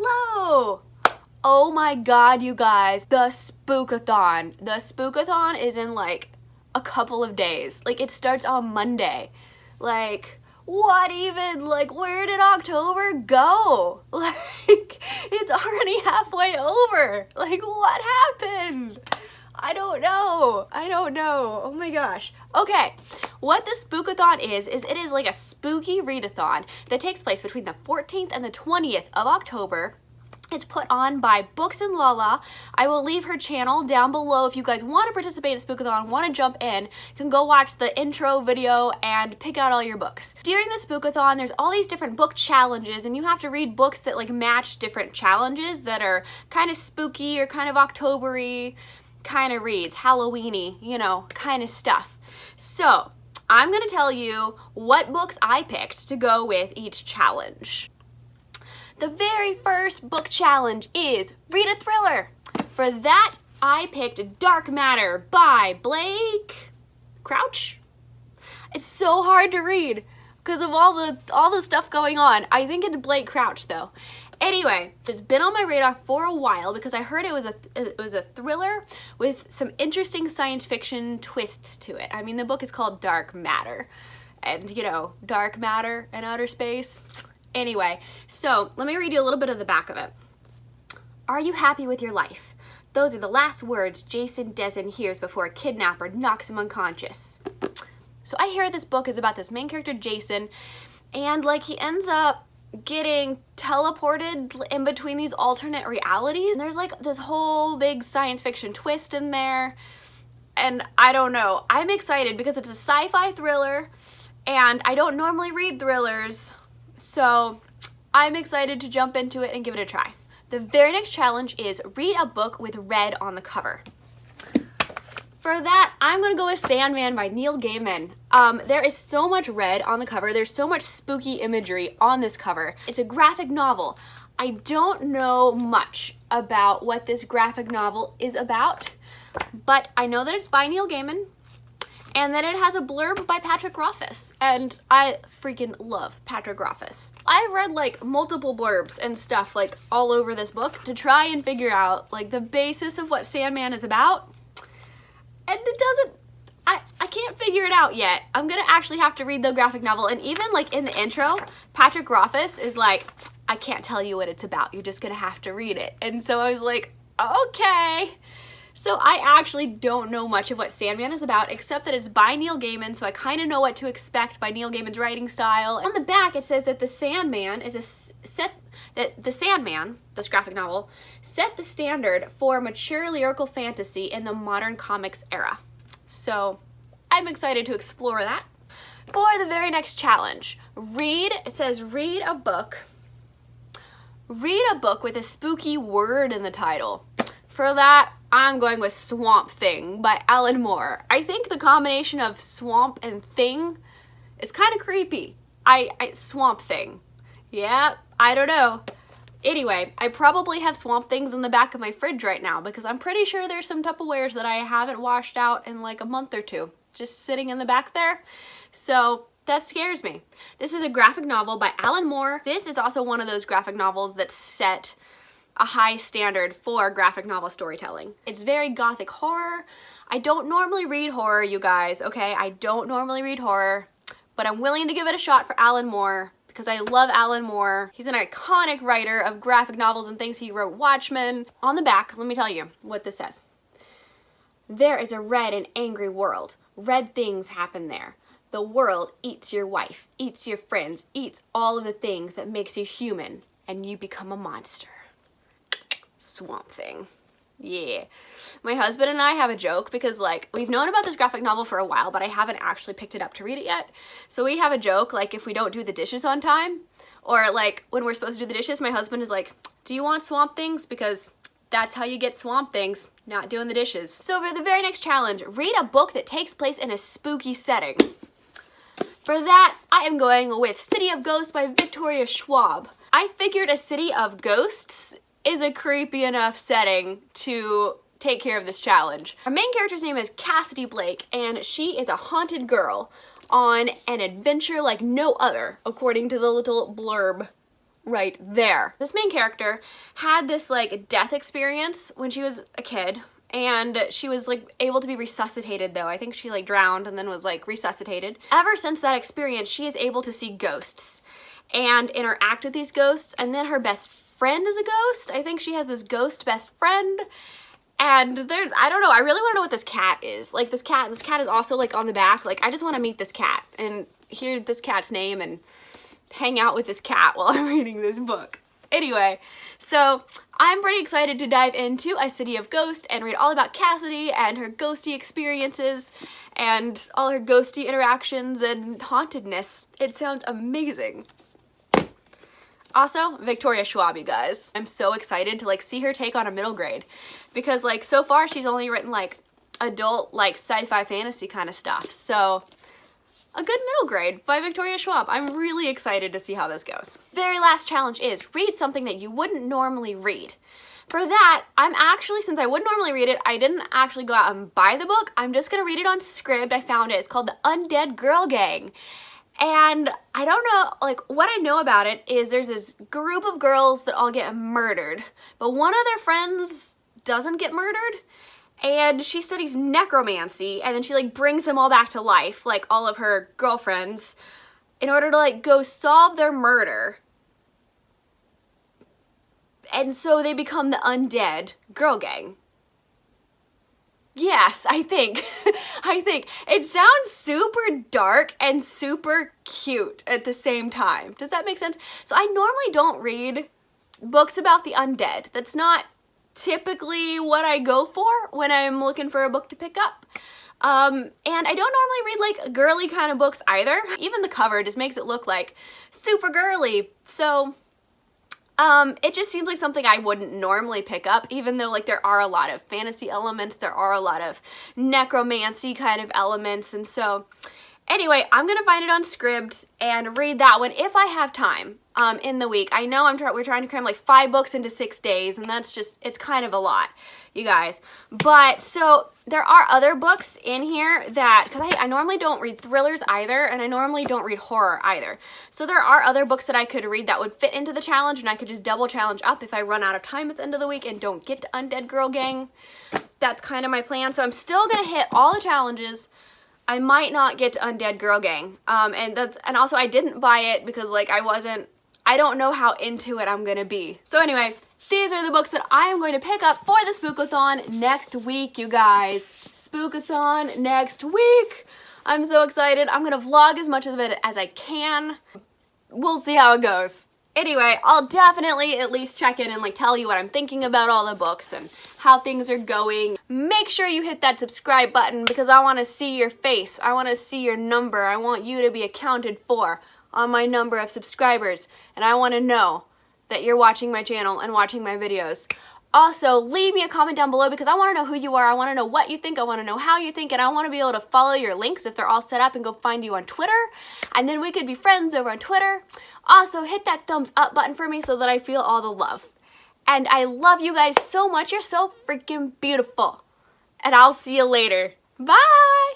Hello! Oh my god, you guys, the Spookathon. The Spookathon is in like a couple of days. Like, it starts on Monday. Like, what even? Like, where did October go? Like, it's already halfway over. Like, what happened? I don't know. Oh my gosh. Okay, what the Spookathon is it is like a spooky readathon that takes place between the 14th and the 20th of October. It's put on by Books and Lala. I will leave her channel down below if you guys want to participate in Spookathon, want to jump in. You can go watch the intro video and pick out all your books. During the Spookathon, there's all these different book challenges, and you have to read books that like match different challenges that are kind of spooky or kind of October-y kind of reads, Halloween-y, you know, kind of stuff. So I'm gonna tell you what books I picked to go with each challenge. The very first book challenge is read a thriller. For that, I picked Dark Matter by Blake Crouch. It's so hard to read because of all the stuff going on. I think it's Blake Crouch though. Anyway, it's been on my radar for a while because I heard it was a thriller with some interesting science fiction twists to it. I mean, the book is called Dark Matter, and you know, dark matter and outer space. Anyway, so let me read you a little bit of the back of it. Are you happy with your life? Those are the last words Jason Dessen hears before a kidnapper knocks him unconscious. So I hear this book is about this main character, Jason, and like he ends up getting teleported in between these alternate realities. And there's like this whole big science fiction twist in there. And I don't know. I'm excited because it's a sci-fi thriller, and I don't normally read thrillers. So I'm excited to jump into it and give it a try. The very next challenge is read a book with red on the cover. For that, I'm gonna go with Sandman by Neil Gaiman. There is so much red on the cover. There's so much spooky imagery on this cover. It's a graphic novel. I don't know much about what this graphic novel is about, but I know that it's by Neil Gaiman, and then it has a blurb by Patrick Rothfuss, and I freaking love Patrick Rothfuss. I've read like multiple blurbs and stuff like all over this book to try and figure out like the basis of what Sandman is about, and it doesn't, I can't figure it out yet. I'm gonna actually have to read the graphic novel, and even like in the intro, Patrick Rothfuss is like, I can't tell you what it's about, you're just gonna have to read it. And so I was like, okay. So I actually don't know much of what Sandman is about, except that it's by Neil Gaiman, so I kind of know what to expect by Neil Gaiman's writing style. On the back, it says that the Sandman is the Sandman, this graphic novel, set the standard for mature lyrical fantasy in the modern comics era. So I'm excited to explore that. For the very next challenge, it says read a book with a spooky word in the title. For that, I'm going with Swamp Thing by Alan Moore. I think the combination of swamp and thing is kind of creepy. Swamp Thing. Yeah, I don't know. Anyway, I probably have swamp things in the back of my fridge right now because I'm pretty sure there's some Tupperwares that I haven't washed out in like a month or two, just sitting in the back there. So that scares me. This is a graphic novel by Alan Moore. This is also one of those graphic novels that set a high standard for graphic novel storytelling. It's very gothic horror. I don't normally read horror, you guys, okay? I don't normally read horror, but I'm willing to give it a shot for Alan Moore because I love Alan Moore. He's an iconic writer of graphic novels and things. He wrote Watchmen. On the back, let me tell you what this says. There is a red and angry world. Red things happen there. The world eats your wife, eats your friends, eats all of the things that makes you human, and you become a monster. Swamp Thing. Yeah. My husband and I have a joke because like we've known about this graphic novel for a while, but I haven't actually picked it up to read it yet. So we have a joke like if we don't do the dishes on time, or like when we're supposed to do the dishes, my husband is like, do you want Swamp Things? Because that's how you get Swamp Things, not doing the dishes. So for the very next challenge, read a book that takes place in a spooky setting. For that, I am going with City of Ghosts by Victoria Schwab. I figured a city of ghosts is a creepy enough setting to take care of this challenge. Our main character's name is Cassidy Blake, and she is a haunted girl on an adventure like no other, according to the little blurb right there. This main character had this like death experience when she was a kid, and she was like able to be resuscitated though. I think she like drowned and then was like resuscitated. Ever since that experience, she is able to see ghosts and interact with these ghosts, and then her best friend is a ghost. I think she has this ghost best friend, and there's, I don't know, I really want to know what this cat is. Like this cat is also like on the back. Like I just want to meet this cat and hear this cat's name and hang out with this cat while I'm reading this book. Anyway, so I'm pretty excited to dive into A City of Ghosts and read all about Cassidy and her ghosty experiences and all her ghosty interactions and hauntedness. It sounds amazing. Also, Victoria Schwab, you guys. I'm so excited to like see her take on a middle grade, because like so far she's only written like adult like sci-fi fantasy kind of stuff. So a good middle grade by Victoria Schwab. I'm really excited to see how this goes. Very last challenge is read something that you wouldn't normally read. For that, I'm actually, since I wouldn't normally read it, I didn't actually go out and buy the book. I'm just gonna read it on Scribd. I found it. It's called The Undead Girl Gang. And I don't know, like what I know about it is there's this group of girls that all get murdered, but one of their friends doesn't get murdered, and she studies necromancy, and then she like brings them all back to life, like all of her girlfriends, in order to like go solve their murder. And so they become the Undead Girl Gang. Yes, I think. I think. It sounds super dark and super cute at the same time. Does that make sense? So I normally don't read books about the undead. That's not typically what I go for when I'm looking for a book to pick up. And I don't normally read like girly kind of books either. Even the cover just makes it look like super girly. So it just seems like something I wouldn't normally pick up, even though like there are a lot of fantasy elements, there are a lot of necromancy kind of elements, and so anyway, I'm gonna find it on Scribd and read that one if I have time in the week. I know we're trying to cram like 5 books into 6 days, and that's just, it's kind of a lot, you guys. But so there are other books in here that, because I normally don't read thrillers either, and I normally don't read horror either. So there are other books that I could read that would fit into the challenge, and I could just double challenge up if I run out of time at the end of the week and don't get to Undead Girl Gang. That's kind of my plan. So I'm still gonna hit all the challenges. I might not get to Undead Girl Gang. And also I didn't buy it because like I don't know how into it I'm gonna be. So anyway, these are the books that I am going to pick up for the Spookathon next week, you guys. Spookathon next week. I'm so excited. I'm gonna vlog as much of it as I can. We'll see how it goes. Anyway, I'll definitely at least check in and like tell you what I'm thinking about all the books and how things are going. Make sure you hit that subscribe button because I want to see your face. I want to see your number. I want you to be accounted for on my number of subscribers, and I want to know that you're watching my channel and watching my videos. Also, leave me a comment down below because I want to know who you are. I want to know what you think. I want to know how you think, and I want to be able to follow your links if they're all set up and go find you on Twitter, and then we could be friends over on Twitter. Also, hit that thumbs up button for me so that I feel all the love. And I love you guys so much. You're so freaking beautiful. And I'll see you later. Bye!